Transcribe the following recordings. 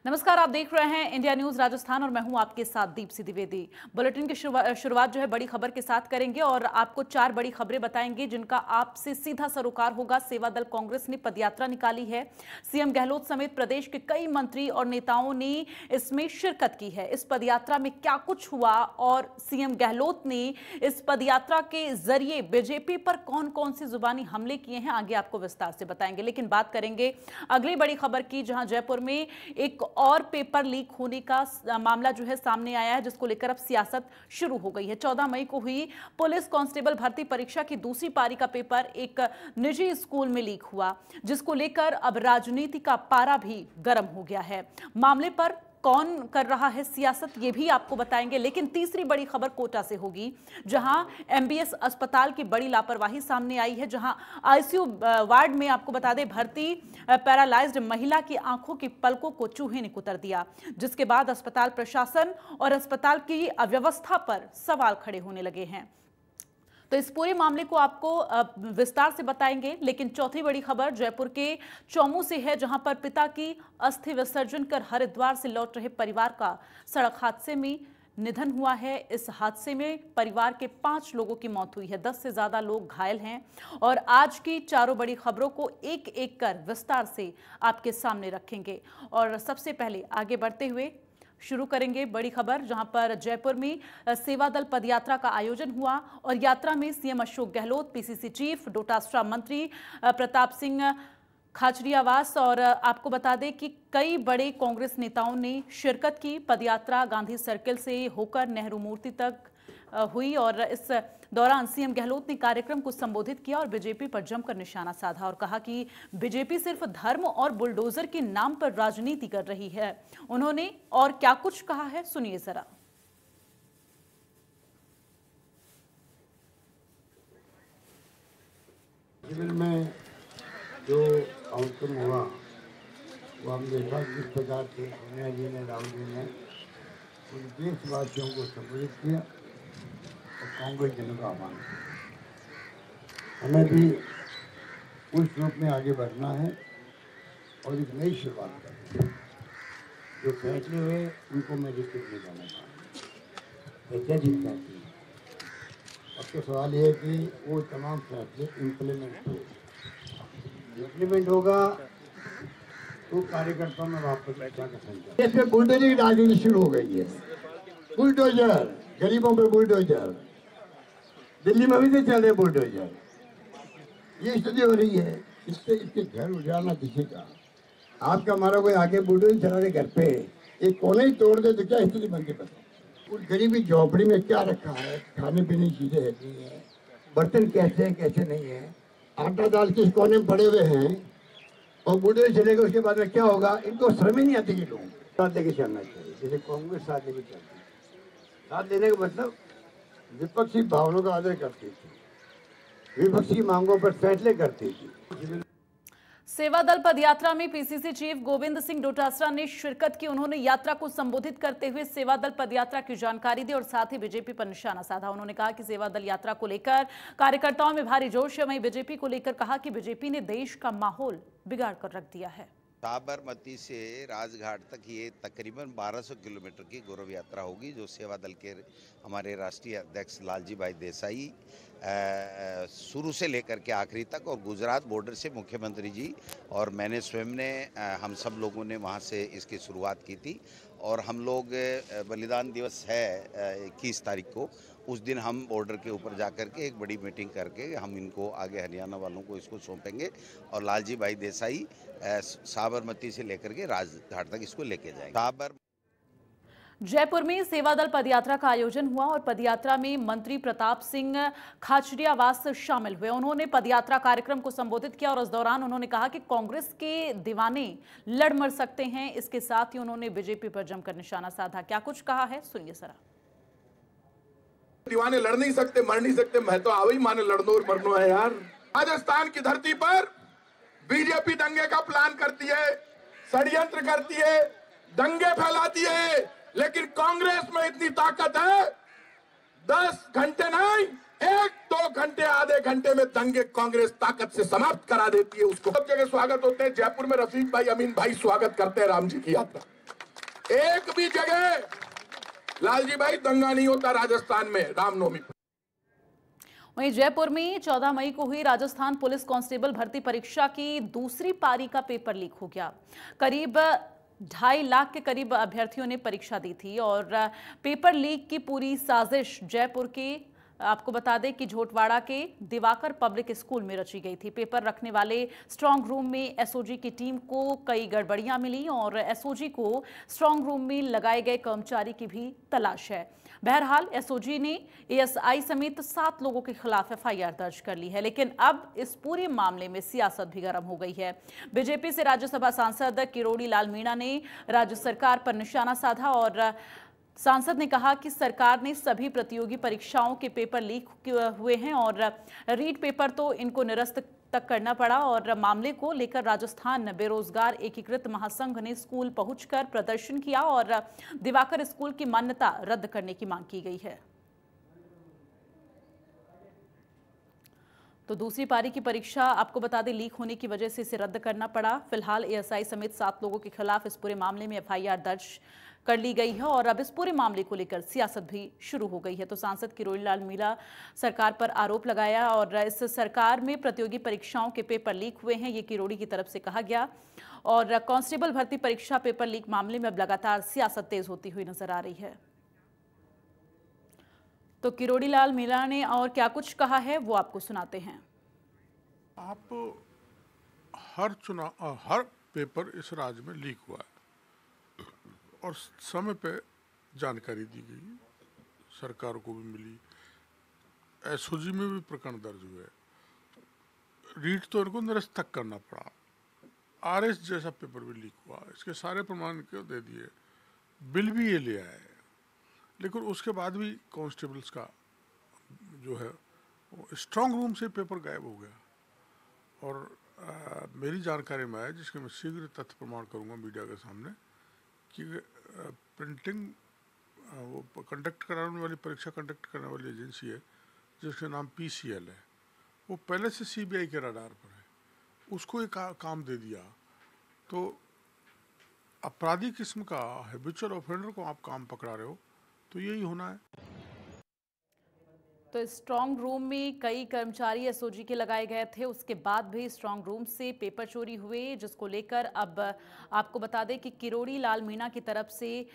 नमस्कार, आप देख रहे हैं इंडिया न्यूज राजस्थान और मैं हूं आपके साथ दीप्ति द्विवेदी। बुलेटिन की शुरुआत जो है बड़ी खबर के साथ करेंगे और आपको 4 बड़ी खबरें बताएंगे जिनका आपसे सीधा सरोकार होगा। सेवा दल कांग्रेस ने पदयात्रा निकाली है। सीएम गहलोत समेत प्रदेश के कई मंत्री और नेताओं ने इसमें शिरकत की है। इस पदयात्रा में क्या कुछ हुआ और सीएम गहलोत ने इस पदयात्रा के जरिए बीजेपी पर कौन कौन से जुबानी हमले किए हैं, आगे आपको विस्तार से बताएंगे। लेकिन बात करेंगे अगली बड़ी खबर की, जहां जयपुर में एक और पेपर लीक होने का मामला जो है सामने आया है, जिसको लेकर अब सियासत शुरू हो गई है। 14 मई को हुई पुलिस कांस्टेबल भर्ती परीक्षा की दूसरी पारी का पेपर एक निजी स्कूल में लीक हुआ, जिसको लेकर अब राजनीति का पारा भी गर्म हो गया है। मामले पर कौन कर रहा है सियासत, ये भी आपको बताएंगे। लेकिन तीसरी बड़ी खबर कोटा से होगी, जहां एमबीएस अस्पताल की बड़ी लापरवाही सामने आई है, जहां आईसीयू वार्ड में आपको बता दें भर्ती पैरालाइज्ड महिला की आंखों की पलकों को चूहे ने कुतर दिया, जिसके बाद अस्पताल प्रशासन और अस्पताल की अव्यवस्था पर सवाल खड़े होने लगे हैं। तो इस पूरे मामले को आपको विस्तार से बताएंगे। लेकिन चौथी बड़ी खबर जयपुर के चौमू से है, जहां पर पिता की अस्थि विसर्जन कर हरिद्वार से लौट रहे परिवार का सड़क हादसे में निधन हुआ है। इस हादसे में परिवार के 5 लोगों की मौत हुई है, 10 से ज्यादा लोग घायल हैं। और आज की चारों बड़ी खबरों को एक एक कर विस्तार से आपके सामने रखेंगे। और सबसे पहले आगे बढ़ते हुए शुरू करेंगे बड़ी खबर, जहां पर जयपुर में सेवा दल पदयात्रा का आयोजन हुआ और यात्रा में CM Ashok Gehlot, PCC chief, Dotasra मंत्री प्रताप सिंह खाचरियावास और आपको बता दें कि कई बड़े कांग्रेस नेताओं ने शिरकत की। पदयात्रा गांधी सर्किल से होकर नेहरू मूर्ति तक हुई और इस दौरान सीएम गहलोत ने कार्यक्रम को संबोधित किया और बीजेपी पर जमकर निशाना साधा और कहा कि बीजेपी सिर्फ धर्म और बुलडोजर के नाम पर राजनीति कर रही है। उन्होंने और क्या कुछ कहा है, सुनिए जरा। शिविर में जो आउटकम हुआ वो हम देखा किस प्रकार से सोनिया जी ने, राहुल जी ने उन देशवासियों को संबोधित किया और कांग्रेस जनों का आह्वान किया। हमें भी उस रूप में आगे बढ़ना है और एक नई शुरुआत करनी है। जो फैसले हुए उनको मैं रिपीट नहीं करना चाहूँगा, ऐतिहासिक फैसले। अब तो सवाल ये है कि वो तमाम फैसले इम्प्लीमेंट होगा तो कार्यकर्ताओं में वापस अच्छा का संचार। इसमें बुलडोजर की राजनीति शुरू हो गई है। बुलडोजर, गरीबों पे बुलडोजर, दिल्ली में भी तो चल रहे बुलडोजर। ये स्थिति हो रही है। इससे इसके घर उजाड़ना किसी का, आपका हमारा कोई आगे बुलडोजर चला रहे घर पे, एक कोने ही तोड़ दे तो क्या स्थिति बनती पता। उस गरीबी झोपड़ी में क्या रखा है, खाने पीने की चीजें रहती हैं, बर्तन कैसे हैं कैसे नहीं है, आटा दाल किस कोने में पड़े हुए हैं, और बूढ़े चलेगा उसके बाद में क्या होगा, इनको शर्म ही नहीं आती कि लोग साथ लेके चलना चाहिए। जैसे कांग्रेस साथ लेके चलती है, साथ लेने का मतलब विपक्षी भावनाओं का आदर करती थी, विपक्षी मांगों पर फैसले करती थी। सेवा दल पदयात्रा में पीसीसी चीफ गोविंद सिंह डोटासरा ने शिरकत की। उन्होंने यात्रा को संबोधित करते हुए सेवा दल पदयात्रा की जानकारी दी और साथ ही बीजेपी पर निशाना साधा। उन्होंने कहा कि सेवा दल यात्रा को लेकर कार्यकर्ताओं में भारी जोश है। वहीं बीजेपी को लेकर कहा कि बीजेपी ने देश का माहौल बिगाड़ कर रख दिया है। साबरमती से राजघाट तक ये तकरीबन 1200 किलोमीटर की गौरव यात्रा होगी, जो सेवा दल के हमारे राष्ट्रीय अध्यक्ष लालजी भाई देसाई शुरू से लेकर के आखिरी तक, और गुजरात बॉर्डर से मुख्यमंत्री जी और मैंने स्वयं ने, हम सब लोगों ने वहाँ से इसकी शुरुआत की थी। और हम लोग बलिदान दिवस है 21 तारीख को, उस दिन हम बॉर्डर के ऊपर जाकर के एक बड़ी मीटिंग करके हम इनको आगे हरियाणा वालों को इसको सौंपेंगे और लालजी भाई देसाई साबरमती से लेकर के राजघाट तक इसको लेके जाएंगे। जयपुर में सेवा दल पदयात्रा का आयोजन हुआ और पदयात्रा में मंत्री प्रताप सिंह खाचरियावास शामिल हुए। उन्होंने पदयात्रा कार्यक्रम को संबोधित किया और इस दौरान उन्होंने कहा कि कांग्रेस के दीवाने लड़ मर सकते हैं। इसके साथ ही उन्होंने बीजेपी पर जमकर निशाना साधा। क्या कुछ कहा है, सुनिए जरा। दीवाने लड़ नहीं सकते, मर नहीं सकते, मैं तो आवई माने लड़नो और मरनो है यार। राजस्थान की धरती पर बीजेपी दंगे का प्लान करती है, षड्यंत्र करती है, दंगे फैलाती है, लेकिन कांग्रेस में इतनी ताकत है 10 घंटे नहीं, 1-2 घंटे, आधे घंटे में दंगे कांग्रेस ताकत से समाप्त करा देती है उसको। सब जगह स्वागत होते हैं। जयपुर में रफीक भाई, अमीन भाई स्वागत करते हैं राम जी की यात्रा। एक भी जगह लालजी भाई दंगा नहीं होता राजस्थान में रामनवमी पर। वहीं जयपुर में 14 मई को हुई राजस्थान पुलिस कांस्टेबल भर्ती परीक्षा की दूसरी पारी का पेपर लीक हो गया। करीब 2.5 लाख के करीब अभ्यर्थियों ने परीक्षा दी थी और पेपर लीक की पूरी साजिश जयपुर के, आपको बता दें कि झोटवाड़ा के दिवाकर पब्लिक स्कूल में रची गई थी। पेपर रखने वाले स्ट्रांग रूम में एसओजी की टीम को कई गड़बड़ियां मिली और एसओजी को स्ट्रांग रूम में लगाए गए कर्मचारी की भी तलाश है। बहरहाल एसओजी ने एएसआई समेत 7 लोगों के खिलाफ एफआईआर दर्ज कर ली है, लेकिन अब इस पूरे मामले में सियासत भी गर्म हो गई है। बीजेपी से राज्यसभा सांसद किरोड़ी लाल मीणा ने राज्य सरकार पर निशाना साधा और सांसद ने कहा कि सरकार ने सभी प्रतियोगी परीक्षाओं के पेपर लीक हुए हैं और रीट पेपर तो इनको निरस्त तक करना पड़ा और मामले को लेकर राजस्थान बेरोजगार एकीकृत महासंघ ने स्कूल पहुंचकर प्रदर्शन किया और दिवाकर स्कूल की मान्यता रद्द करने की मांग की गई है। तो दूसरी पारी की परीक्षा आपको बता दें लीक होने की वजह से इसे रद्द करना पड़ा। फिलहाल एएसआई समेत 7 लोगों के खिलाफ इस पूरे मामले में एफआईआर दर्ज कर ली गई है और अब इस पूरे मामले को लेकर सियासत भी शुरू हो गई है। तो सांसद किरोड़ी लाल मीणा सरकार पर आरोप लगाया और इस सरकार में प्रतियोगी परीक्षाओं के पेपर लीक हुए हैं, ये किरोड़ी की तरफ से कहा गया। और कांस्टेबल भर्ती परीक्षा पेपर लीक मामले में अब लगातार सियासत तेज होती हुई नजर आ रही है। तो किरोड़ी लाल मीणा ने और क्या कुछ कहा है वो आपको सुनाते हैं। आप हर पेपर इस राज्य में लीक हुआ है और समय पे जानकारी दी गई, सरकार को भी मिली, एसओजी में भी प्रकरण दर्ज हुए। रीट तो इनको निरस्त तक करना पड़ा। आरएस जैसा पेपर भी लीक हुआ, इसके सारे प्रमाण क्यों दे दिए, बिल भी ये ले आए, लेकिन उसके बाद भी कांस्टेबल्स का जो है स्ट्रांग रूम से पेपर गायब हो गया। और मेरी जानकारी में है, जिसके मैं शीघ्र तथ्य प्रमाण करूंगा मीडिया के सामने, कि प्रिंटिंग वो कंडक्ट कराने वाली, परीक्षा कंडक्ट करने वाली एजेंसी है जिसका नाम पीसीएल है, वो पहले से सीबीआई के रडार पर है, उसको एक काम दे दिया। तो अपराधी किस्म का हैबिचुअल ऑफेंडर को आप काम पकड़ा रहे हो, तो यही होना है। तो स्ट्रांग रूम में कई कर्मचारी एसओजी के लगाए गए थे, उसके बाद भी स्ट्रांग रूम से पेपर चोरी हुए, जिसको लेकर अब आपको बता दें कि किरोड़ी लाल मीणा की तरफ से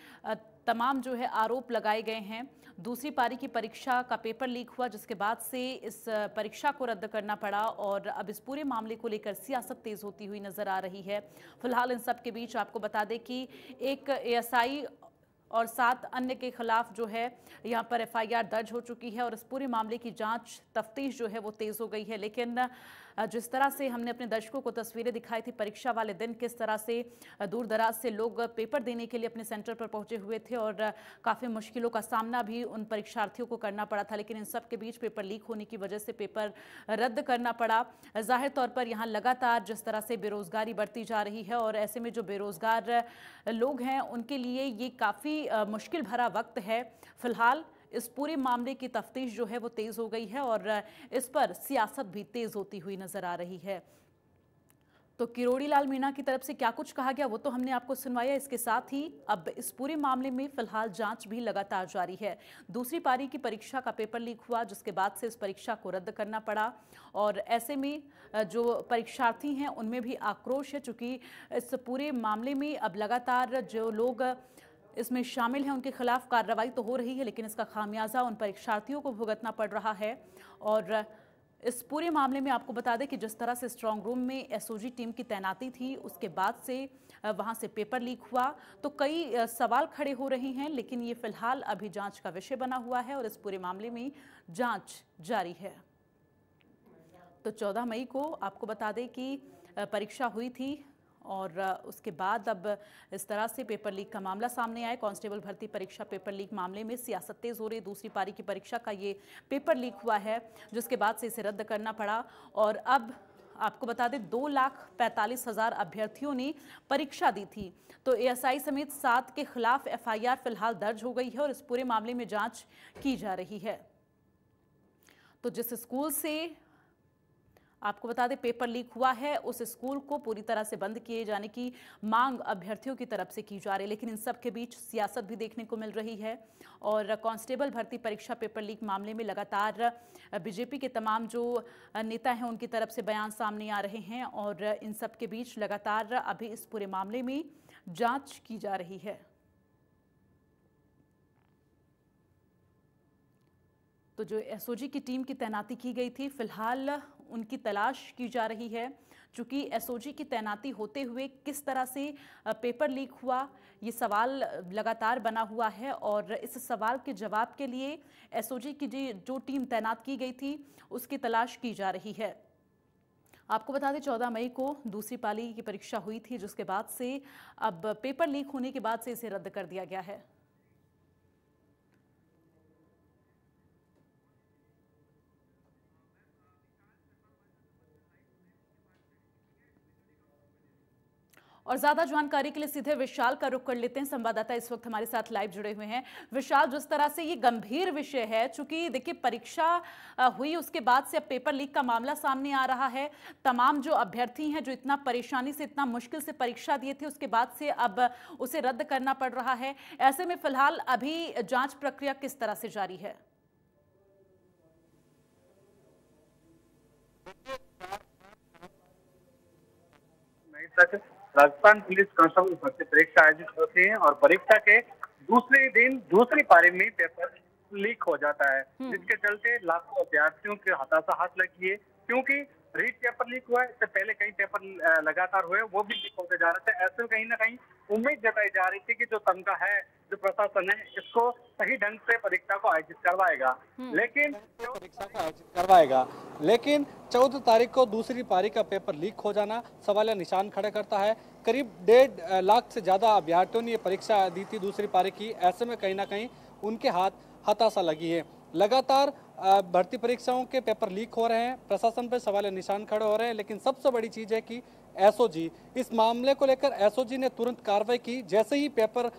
तमाम जो है आरोप लगाए गए हैं। दूसरी पारी की परीक्षा का पेपर लीक हुआ, जिसके बाद से इस परीक्षा को रद्द करना पड़ा और अब इस पूरे मामले को लेकर सियासत तेज होती हुई नजर आ रही है। फिलहाल इन सब के बीच आपको बता दें कि एक एएसआई और 7 अन्य के खिलाफ जो है यहाँ पर एफआईआर दर्ज हो चुकी है और इस पूरे मामले की जांच तफ्तीश जो है वो तेज हो गई है। लेकिन जिस तरह से हमने अपने दर्शकों को तस्वीरें दिखाई थी परीक्षा वाले दिन, किस तरह से दूर दराज से लोग पेपर देने के लिए अपने सेंटर पर पहुंचे हुए थे और काफ़ी मुश्किलों का सामना भी उन परीक्षार्थियों को करना पड़ा था, लेकिन इन सब के बीच पेपर लीक होने की वजह से पेपर रद्द करना पड़ा। जाहिर तौर पर यहाँ लगातार जिस तरह से बेरोजगारी बढ़ती जा रही है और ऐसे में जो बेरोजगार लोग हैं उनके लिए ये काफ़ी मुश्किल भरा वक्त है। फिलहाल इस पूरे मामले की तफ्तीश जो है वो तेज हो गई है और इस पर सियासत भी तेज होती हुई नजर आ रही है। तो किरोड़ी लाल मीणा की तरफ से क्या कुछ कहा गया वो तो हमने आपको सुनवाया। इसके साथ ही अब इस पूरे मामले में फिलहाल जांच भी लगातार जारी है। दूसरी पारी की परीक्षा का पेपर लीक हुआ, जिसके बाद से इस परीक्षा को रद्द करना पड़ा और ऐसे में जो परीक्षार्थी हैं उनमें भी आक्रोश है, चूंकि इस पूरे मामले में अब लगातार जो लोग इसमें शामिल हैं उनके खिलाफ कार्रवाई तो हो रही है, लेकिन इसका खामियाजा उन परीक्षार्थियों को भुगतना पड़ रहा है। और इस पूरे मामले में आपको बता दें कि जिस तरह से स्ट्रांग रूम में एसओजी टीम की तैनाती थी, उसके बाद से वहां से पेपर लीक हुआ, तो कई सवाल खड़े हो रहे हैं, लेकिन ये फिलहाल अभी जांच का विषय बना हुआ है और इस पूरे मामले में जांच जारी है। तो 14 मई को आपको बता दें कि परीक्षा हुई थी और उसके बाद अब इस तरह से पेपर लीक का मामला सामने आया। कांस्टेबल भर्ती परीक्षा पेपर लीक मामले में सियासत तेज हो रही। दूसरी पारी की परीक्षा का ये पेपर लीक हुआ है, जिसके बाद से इसे रद्द करना पड़ा और अब आपको बता दें 2,45,000 अभ्यर्थियों ने परीक्षा दी थी। तो एएसआई समेत 7 के खिलाफ एफआईआर फिलहाल दर्ज हो गई है और इस पूरे मामले में जांच की जा रही है। तो जिस स्कूल से आपको बता दें, पेपर लीक हुआ है, उस स्कूल को पूरी तरह से बंद किए जाने की मांग अभ्यर्थियों की तरफ से की जा रही है। लेकिन इन सब के बीच सियासत भी देखने को मिल रही है और कांस्टेबल भर्ती परीक्षा पेपर लीक मामले में लगातार बीजेपी के तमाम जो नेता हैं उनकी तरफ से बयान सामने आ रहे हैं और इन सब के बीच लगातार अभी इस पूरे मामले में जांच की जा रही है। तो जो एसओजी की टीम की तैनाती की गई थी, फिलहाल उनकी तलाश की जा रही है। चूंकि एसओजी की तैनाती होते हुए किस तरह से पेपर लीक हुआ, ये सवाल लगातार बना हुआ है और इस सवाल के जवाब के लिए एसओजी की जो टीम तैनात की गई थी उसकी तलाश की जा रही है। आपको बता दें, 14 मई को दूसरी पाली की परीक्षा हुई थी, जिसके बाद से अब पेपर लीक होने के बाद से इसे रद्द कर दिया गया है। और ज्यादा जानकारी के लिए सीधे विशाल का रुख कर लेते हैं। संवाददाता इस वक्त हमारे साथ लाइव जुड़े हुए हैं। विशाल, जिस तरह से ये गंभीर विषय है, चूंकि देखिए परीक्षा हुई उसके बाद से अब पेपर लीक का मामला सामने आ रहा है। तमाम जो अभ्यर्थी हैं जो इतना परेशानी से, इतना मुश्किल से परीक्षा दिए थे, उसके बाद से अब उसे रद्द करना पड़ रहा है। ऐसे में फिलहाल अभी जांच प्रक्रिया किस तरह से जारी है? राजस्थान पुलिस कांस्टेबल भर्ती परीक्षा आयोजित होती है और परीक्षा के दूसरे दिन दूसरी पारी में पेपर लीक हो जाता है, जिसके चलते लाखों अभ्यर्थियों के हताशा हाथ लगी है। क्योंकि रीट पेपर लीक हुआ है, इससे पहले कई पेपर लगातार हुए, वो भी लीक होते जा रहे थे। ऐसे में कहीं ना कहीं उम्मीद जताई जा रही थी कि जो तंगा है, जो प्रशासन है, इसको सही ढंग से परीक्षा को आयोजित करवाएगा। लेकिन 14 तारीख को दूसरी पारी का पेपर लीक हो जाना सवालिया निशान खड़े करता है। करीब 1.5 लाख से ज्यादा अभ्यर्थियों ने ये परीक्षा दी थी दूसरी पारी की। ऐसे में कहीं ना कहीं उनके हाथ हताशा लगी है। लगातार भर्ती परीक्षाओं के पेपर लीक हो रहे हैं, प्रशासन पर सवालिया निशान खड़े हो रहे हैं। लेकिन सबसे बड़ी चीज है कि एसओजी, इस मामले को लेकर एसओजी ने तुरंत कार्रवाई की। जैसे ही पेपर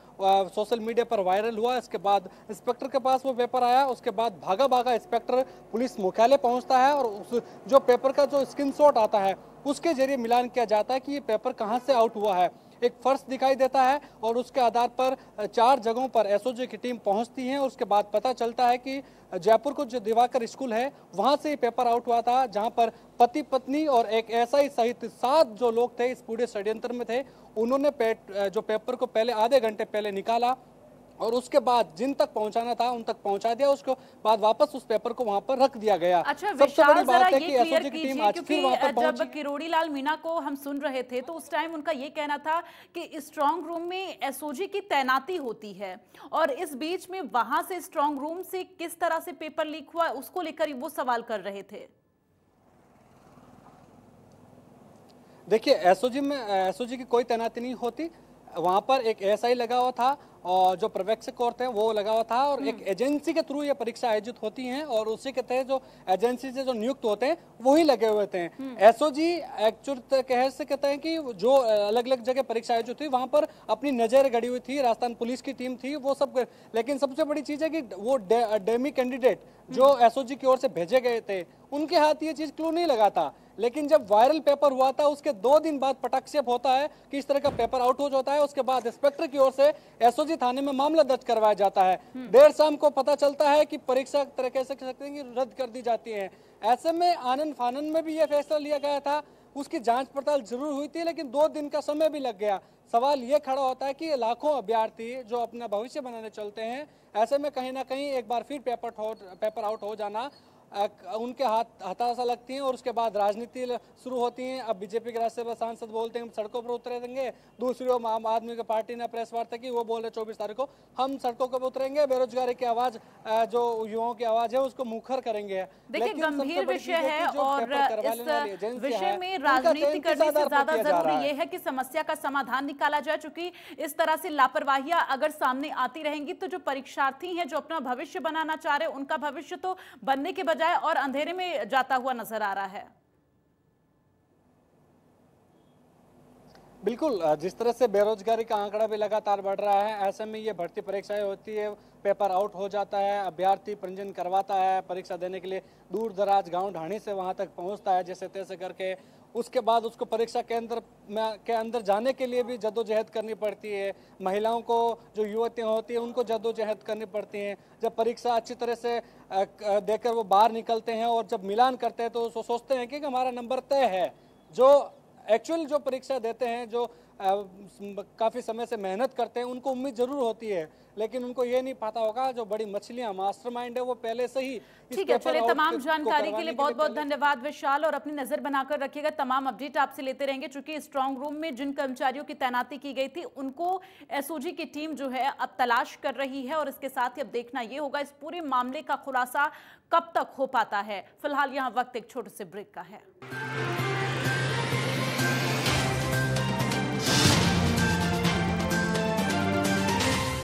सोशल मीडिया पर वायरल हुआ, इसके बाद इंस्पेक्टर के पास वो पेपर आया, उसके बाद भागा भागा इंस्पेक्टर पुलिस मुख्यालय पहुंचता है और उस जो पेपर का जो स्क्रीनशॉट आता है उसके जरिए मिलान किया जाता है कि ये पेपर कहां से आउट हुआ है। एक फर्श दिखाई देता है और उसके आधार पर 4 जगहों पर एसओजी की टीम पहुंचती है। उसके बाद पता चलता है कि जयपुर को जो दिवाकर स्कूल है वहां से पेपर आउट हुआ था, जहां पर पति पत्नी और एक एसआई सहित 7 जो लोग थे इस पूरे षड्यंत्र में थे। उन्होंने जो पेपर को पहले आधे घंटे पहले निकाला और उसके बाद जिन तक पहुंचाना था उन तक पहुंचा दिया, उसके बाद वापस उस पेपर को वहां पर रख दिया गया। अच्छा, सबसे बड़ी बात है कि एसओजी की टीम आज फिर वहां पर पहुंची। जब किरोड़ी लाल मीणा को हम सुन रहे थे तो उस टाइम उनका ये कहना था कि स्ट्रांग रूम में एसओजी की तैनाती होती है और इस बीच में वहां से स्ट्रांग रूम से किस तरह से पेपर लीक हुआ उसको लेकर वो सवाल कर रहे थे। देखिए, एसओजी की कोई तैनाती नहीं होती। वहां पर एक एसआई लगा हुआ था और जो पर्यवेक्षक और थे वो लगा हुआ था और एक एजेंसी के थ्रू ये परीक्षा आयोजित होती हैं और उसी के तहत जो एजेंसी से जो नियुक्त होते हैं वही लगे हुए थे। एसओजी एक्चुअल कह से कहते हैं कि जो अलग अलग जगह परीक्षा आयोजित हुई वहां पर अपनी नजर गड़ी हुई थी, राजस्थान पुलिस की टीम थी, वो सब। लेकिन सबसे बड़ी चीज है कि वो डेमी कैंडिडेट जो एसओजी की ओर से भेजे गए थे उनके हाथ ये चीज क्लू नहीं लगा था। लेकिन जब वायरल पेपर हुआ था उसके 2 दिन बाद पटाक्षेप होता है कि इस तरह का पेपर आउट हो जाता है। उसके बाद इंस्पेक्टर की ओर से एसओजी थाने में मामला दर्ज करवाया जाता है। देर शाम को पता चलता है कि परीक्षा कह सकते हैं कि रद्द कर दी जाती है। ऐसे में आनंद फानन में भी यह फैसला लिया गया था, उसकी जांच पड़ताल जरूर हुई थी, लेकिन 2 दिन का समय भी लग गया। सवाल ये खड़ा होता है कि लाखों अभ्यर्थी जो अपना भविष्य बनाने चलते हैं, ऐसे में कहीं ना कहीं एक बार फिर पेपर आउट हो जाना उनके हताशा लगती है और उसके बाद राजनीति शुरू होती है। अब बीजेपी के राज्यसभा सांसद बोलते हैं सड़कों पर उतरेंगे, दूसरी ओर आम आदमी की पार्टी ने प्रेस वार्ता की, वो बोल रहे 24 तारीख को हम सड़कों पर उतरेंगे, बेरोजगारी की आवाज, जो युवाओं की आवाज है उसको मुखर करेंगे। देखिए, गंभीर विषय है और इस विषय में राजनीति करने से ज्यादा जरूरी ये है कि समस्या का समाधान निकाला जाए। चूंकि इस तरह से लापरवाहियां अगर सामने आती रहेंगी तो जो परीक्षार्थी हैं जो अपना भविष्य बनाना चाह रहे हैं उनका भविष्य तो बनने के और अंधेरे में जाता हुआ नजर आ रहा है। बिल्कुल, जिस तरह से बेरोजगारी का आंकड़ा भी लगातार बढ़ रहा है, ऐसे में ये भर्ती परीक्षाएं होती है, पेपर आउट हो जाता है, अभ्यर्थी पंजीयन करवाता है परीक्षा देने के लिए, दूर दराज गांव ढाणी से वहां तक पहुंचता है जैसे तैसे करके। उसके बाद उसको परीक्षा केंद्र के अंदर जाने के लिए भी जद्दोजहद करनी पड़ती है। महिलाओं को, जो युवतियां होती हैं, उनको जद्दोजहद करनी पड़ती है। जब परीक्षा अच्छी तरह से देकर वो बाहर निकलते हैं और जब मिलान करते हैं तो सोचते हैं कि हमारा नंबर तय है। जो एक्चुअल जो परीक्षा देते हैं, जो काफी समय से मेहनत करते हैं, उनको उम्मीद जरूर होती है, लेकिन उनको ये नहीं पता होगा जो बड़ी मछलियां मास्टरमाइंड है वो पहले से ही। ठीक है, चलिए, तमाम जानकारी के लिए बहुत बहुत धन्यवाद विशाल, और अपनी नजर बनाकर रखिएगा, तमाम अपडेट आपसे लेते रहेंगे। चूंकि स्ट्रांग रूम में जिन कर्मचारियों की तैनाती की गई थी उनको एसओजी की टीम जो है अब तलाश कर रही है, और इसके साथ ही अब देखना यह होगा इस पूरे मामले का खुलासा कब तक हो पाता है। फिलहाल यहाँ वक्त एक छोटे से ब्रेक का है।